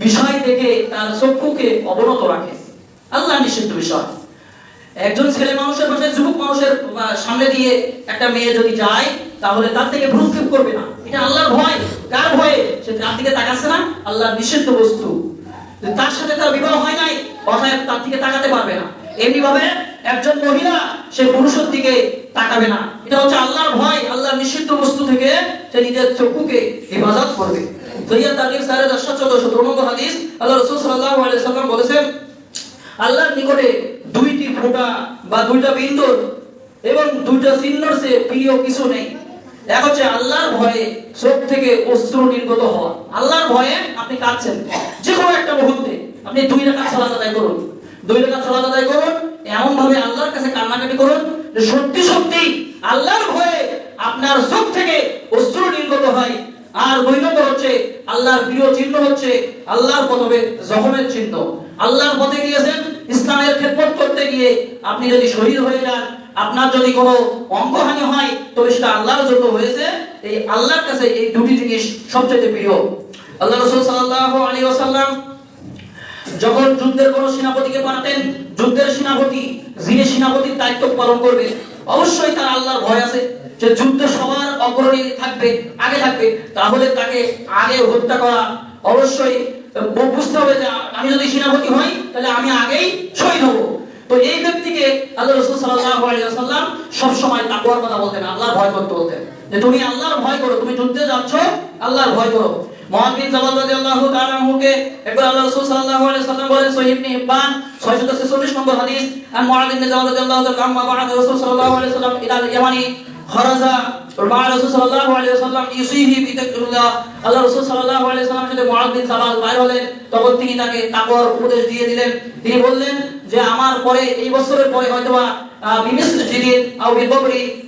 বিষয় থেকে তার চক্ষুকে অবনত রাখে। আল্লাহর নিষিদ্ধ বিষয়, একজন ছেলে মানুষের পাশে যুবক মানুষের সামনে দিয়ে একটা মেয়ে যদি যায় তাহলে তার থেকে ভ্রুক্ষেপ করবে না। এটা আল্লাহর ভয়। কার ভয়ে? সে তার দিকে তাকাচ্ছে না, আল্লাহর নিষিদ্ধ বস্তু, তার সাথে তার বিবাহ হয় নাই, অতএব তার দিকে তাকাতে পারবে না। এমনি ভাবে একজন মহিলা সে পুরুষের দিকে তাকাবে না। এটা হচ্ছে আল্লাহর ভয়, আল্লাহর নিষিদ্ধ বস্তু থেকে সে নিজের চক্ষুকে হেফাজত করবে। সহিহ তারমিজি 1014 নম্বর হাদিস, আল্লাহ রাসূল সাল্লাল্লাহু আলাইহি ওয়াসাল্লাম বলেছেন, আল্লাহর নিকটে দুইটি ফোঁটা বা দুইটা বিন্দু এবং দুইটা চিহ্নর চেয়ে প্রিয় কিছু নেই। এক হচ্ছে আল্লাহর ভয়ে চোখ থেকে অশ্রু নির্গত হওয়া। আল্লাহর ভয়ে আপনি কাঁদছেন, যে কোনো একটা মুহূর্তে আপনি 2 রাকাত সালাত আদায় করুন, 2 রাকাত সালাত আদায় করুন, এমন ভাবে আল্লাহর কাছে কান্নাকাটি করুন যে সত্যি সত্যি আল্লাহর ভয়ে আপনার চোখ থেকে অশ্রু নির্গত হয়। আর 2 নম্বর হচ্ছে আল্লাহর প্রিয় চিহ্ন হচ্ছে আল্লাহর পথে জখমের চিহ্ন। আল্লাহর পথে গিয়েছেন ইসলামের খেদমত করতে গিয়ে, আপনি যদি শহীদ হয়ে যান, আপনার যদি কোনো অঙ্গহানি হয়, তবে সেটা আল্লাহর জন্য হয়েছে। এই আল্লাহর কাছে এই দুটি জিনিস সবচেয়ে প্রিয়। আল্লাহ রাসূল সাল্লাল্লাহু আলাইহি ওয়াসাল্লাম যখন যুদ্ধের কোনো সেনাপতিকে পাঠাতেন, যুদ্ধের সেনাপতি যিনি সেনাপতির দায়িত্ব পালন করবে, অবশ্যই তার আল্লাহর ভয় আছে যে যুদ্ধে সবার অগ্রণী থাকবে, আগে থাকবে, তাহলে তাকে আগে হত্যা করা অবশ্যই বুঝতে হবে যে আমি যদি সেনাপতি হই তাহলে আমি আগেই শহীদ হব। তো এই ব্যক্তিকে আল্লাহ রাসূল সাল্লাল্লাহু আলাইহি ওয়াসাল্লাম সব সময় তাকওয়ার কথা বলতেন, আল্লাহর ভয় করতে বলতেন, যে তুমি আল্লাহর ভয় করো, তুমি যুদ্ধে যাচ্ছ আল্লাহর ভয় করো। মুআয বিন জাবাল রাদিয়াল্লাহু তাআলা আনহুকে একবার আল্লাহ রাসূল সাল্লাল্লাহু আলাইহি ওয়াসাল্লাম বলেন, সহিহ ইবনে হিব্বান 646 নম্বর হাদিস, আন মুআয বিন জাবাল রাদিয়াল্লাহু তাআলা আম্মা বা'দ রাসূল সাল্লাল্লাহু আলাইহি ওয়াসাল্লাম ইলা ইয়ামানি খরাজা মা রাসূল সাল্লাল্লাহু আলাইহি ওয়াসাল্লাম ইউসিহি বিতাকওয়া। আল্লাহ রাসূল সাল্লাল্লাহু আলাইহি ওয়াসাল্লাম যদি মুআয বিন জাবাল বাইর হলেন, তখন তিনি তাকে তাকওয়ার উপদেশ দিয়ে দিলেন। তিনি বললেন যে আমার পরে, এই বছরের পরে হয়তোবা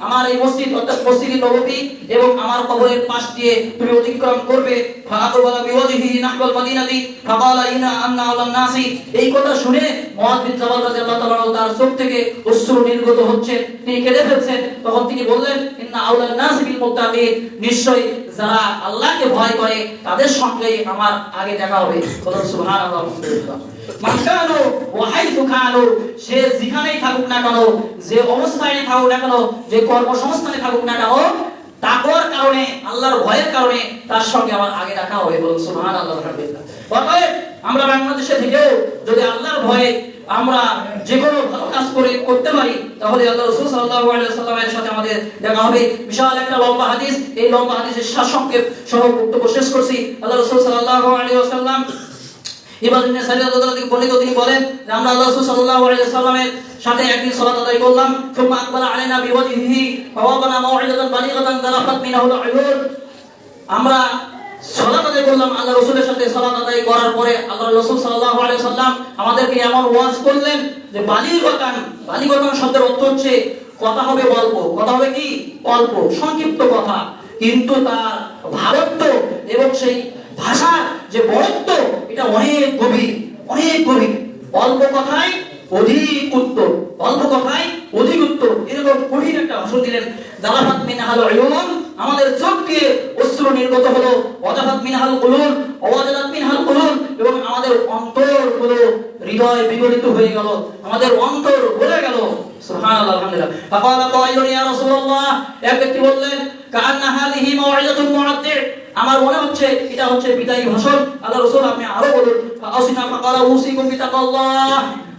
আমার এই মসজিদ অর্থাৎ মসজিদ নববী এবং আমার কবরের পাশ দিয়ে তুমি অতিক্রম করবে। এই কথা শুনে মুআয বিন জাবাল রাদিয়াল্লাহু তাআলা তার চোখ থেকে অশ্রু নির্গত হচ্ছে, তিনি কেঁদে ফেলছেন। তখন তিনি বললেন, ইন্না আউলান নাস বিল মুত্তাকিন, নিশ্চয়ই যারা আল্লাহকে ভয় করে তাদের সঙ্গেই আমার আগে দেখা হবে। সুবহানাল্লাহ। মাকানো ওয়া হাইতু কানু, সে যেখানেই থাকুক না কেন, যে অবস্থায় থাকুক না কেন, যে কর্মসংস্থানে থাকুক না কেন, তাকওয়ার কারণে, আল্লাহর ভয়ের কারণে তার সঙ্গে আমার আগে দেখা হবে। বলুন সুবহানাল্লাহ। অতএব আমরা বাংলাদেশে থেকেও যদি আল্লাহর ভয়ে আমরা যে কোনো ভালো কাজ করতে পারি, তাহলে আল্লাহ রাসূল সাল্লাল্লাহু আলাইহি ওয়াসাল্লামের সাথে আমাদের দেখা হবে। বিশাল একটা লম্বা হাদিস, এই লম্বা হাদিসের সারসংক্ষেপ সহ বক্তব্য শেষ করছি। আল্লাহ রাসূল সাল্লাল্লাহু আলাইহি ওয়াসাল্লাম ইবনে সারিয়া রাদিয়াল্লাহু থেকে বর্ণিত, তিনি বলেন যে আমরা আল্লাহ রাসূল সাল্লাল্লাহু আলাইহি ওয়াসাল্লামের সাথে একদিন সালাত আদায় করলাম। সুম্মা আকবালা আলাইনা বিওয়াজহিহি ফাওয়াদানা মাউইদাতান বালিগাতান যারাফাত মিনহুল উয়ুন। আমরা সালাত আদায় করলাম আল্লাহ রাসূলের সাথে। সালাত আদায় করার পরে আল্লাহ রাসূল সাল্লাল্লাহু আলাইহি ওয়াসাল্লাম আমাদেরকে এমন ওয়াজ করলেন যে বালিগাতান শব্দের অর্থ হচ্ছে কথা হবে অল্প, কথা হবে কি অল্প, সংক্ষিপ্ত কথা, কিন্তু তার ভাবার্থ এবং সেই ভাষার যে বড়ত্ব এটা অনেক গভীর, অনেক গভীর। অল্প কথায় অধিক উত্তর, অল্প কথায় অধিক উত্তর, এরকম কঠিন একটা ভাষণ দিলেন। জালাফাত মিনহাল উয়ুন, আমাদের চোখ দিয়ে অশ্রু নির্গত হলো। ওয়াজাফাত মিনহাল কুলুব, ওয়াজালাত মিনহাল কুলুব, এবং আমাদের অন্তরগুলো হৃদয় বিগলিত হয়ে গেল, আমাদের অন্তর গলে গেল। সুবহানাল্লাহ, আলহামদুলিল্লাহ। ফাকালা কাইলুন ইয়া রাসূলুল্লাহ, এক ব্যক্তি বললেন কান্না হাযিহি মাউইযাতুন মুআদ্দি, আমার মনে হচ্ছে এটা হচ্ছে বিদায়ী ভাষণ। আল্লাহ রাসূল আপনি আরো বলুন। ফাআসিনা ফাকালা উসিকুম বিতাকাল্লাহ,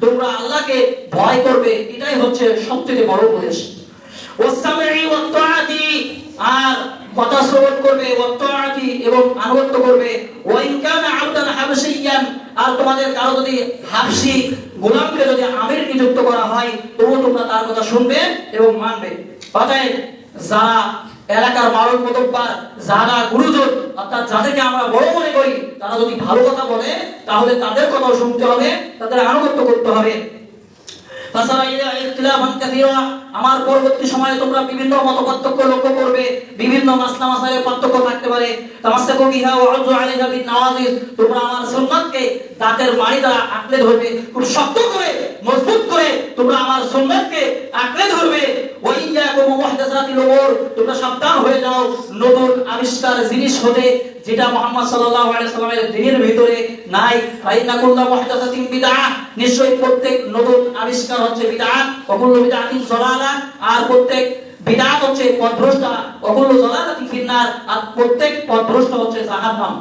তোমরা আল্লাহকে ভয় করবে, এটাই হচ্ছে সবচেয়ে বড় উপদেশ। ওয়াসসামি'i ওয়াত তাআতি, আর কথা শ্রবণ করবে, ওয়াত তাআতি এবং আনুগত্য করবে। ওয়া ইন কানা আবদান হাবশিয়ান, আর তোমাদের কারো যদি হাবশি গোলামকে যদি আমির নিযুক্ত করা হয় তবুও তোমরা তার কথা শুনবে এবং মানবে। অতএব যারা এলাকার মারণ মুতব্বার, যারা গুরুজন, অর্থাৎ যাদেরকে আমরা বড় মনে করি, তারা যদি ভালো কথা বলে তাহলে তাদের কথাও শুনতে হবে, তাদের আনুগত্য করতে হবে। আমার পরবর্তী সময়ে তোমরা বিভিন্ন মতপার্থক্য লক্ষ্য করবে, বিভিন্ন মাসলা মাসাইলের পার্থক্য থাকতে পারে। তামাসসাকু বিহা ওয়া উযু আলাইহা বিন নাওয়াজির, তোমরা আমার সুন্নাতকে দাঁতের মাড়ি দ্বারা আঁকড়ে ধরবে, খুব শক্ত করে মজবুত করে তোমরা আমার সুন্নাতকে আঁকড়ে ধরবে। ওয়া ইয়্যাকুম মুহদাসাতিল উমুর, তোমরা সাবধান হয়ে যাও নতুন আবিষ্কার জিনিস হতে, যেটা মুহাম্মদ সাল্লাল্লাহু আলাইহি ওয়াসাল্লামের দ্বীনের ভিতরে নাই। ফাইন্না কুল্লা মুহদাসাতিন বিদআহ, নিশ্চয়ই প্রত্যেক নতুন আবিষ্কার হচ্ছে বিদআত। ওয়া কুল্লু বিদআতিন যালালাহ, আর প্রত্যেক বিদআত হচ্ছে পথভ্রষ্টা। ওয়া কুল্লু যালালাতিন ফিন্নার, আর প্রত্যেক পথভ্রষ্ট হচ্ছে জাহান্নাম।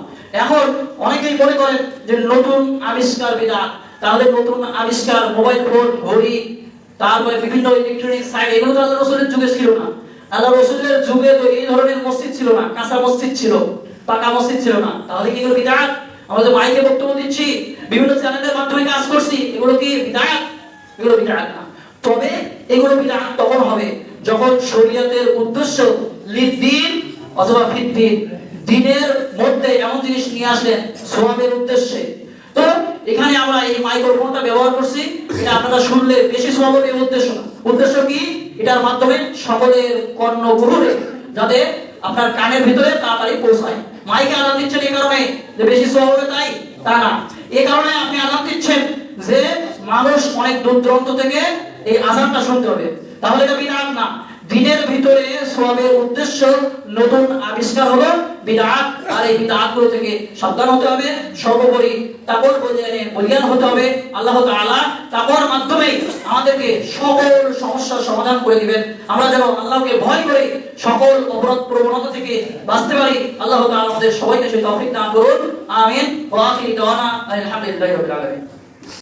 এখন অনেকেই মনে করেন যে নতুন আবিষ্কার বিদআত, তাহলে নতুন আবিষ্কার মোবাইল ফোন, ঘড়ি, তারপরে বিভিন্ন ইলেকট্রনিক সাইট, এগুলো তো আল্লাহ রাসূলের যুগে ছিল না। আল্লাহ রাসূলের যুগে তো এই ধরনের মসজিদ ছিল না, কাঁচা মসজিদ ছিল, পাকা মসজিদ ছিল না। তাহলে কি এগুলো বিদআত? আমরা যে মাইকে বক্তব্য দিচ্ছি, বিভিন্ন চ্যানেলের মাধ্যমে কাজ করছি, এগুলো কি বিদআত? এগুলো বিদআত না। তবে এগুলো বিদআত তখন হবে যখন শরীয়তের উদ্দেশ্য লিদ্দিন অথবা ফিদ্দিন, দ্বীনের মধ্যে এমন জিনিস নিয়ে আসলেন সওয়াবের উদ্দেশ্যে। তো এখানে আমরা এই মাইক্রোফোনটা ব্যবহার করছি, এটা আপনারা শুনলে বেশি সওয়াব হবে, উদ্দেশ্য না। উদ্দেশ্য কি? এটার মাধ্যমে সকলের কর্ণগহ্বরে যাতে আপনার কানের ভিতরে তাড়াতাড়ি পৌঁছায়। মাইকে আজান দিচ্ছেন এই কারণে যে বেশি সওয়াব হবে তাই, তা না। এই কারণে আপনি আজান দিচ্ছেন যে মানুষ অনেক দূর দূরান্ত থেকে এই আজানটা শুনতে হবে, তাহলে এটা বিদআত না। দ্বীনের ভিতরে সওয়াবের উদ্দেশ্য নতুন আবিষ্কার হলো বিদআত, আর এই বিদআতগুলো থেকে সাবধান হতে হবে। সর্বোপরি তাকওয়ার বলিয়ান হতে হবে। আল্লাহ তাআলা তাকওয়ার মাধ্যমে আমাদেরকে সকল সমস্যার সমাধান করে দিবেন। আমরা যেন আল্লাহকে ভয় করে সকল অপরাধ প্রবণতা থেকে বাঁচতে পারি। আল্লাহ তাআলা আমাদের সবাইকে সেই তৌফিক দান করুন। আমিন। ওয়া আখিরু দাওয়ানা আলহামদুলিল্লাহি রাব্বিল আলামিন।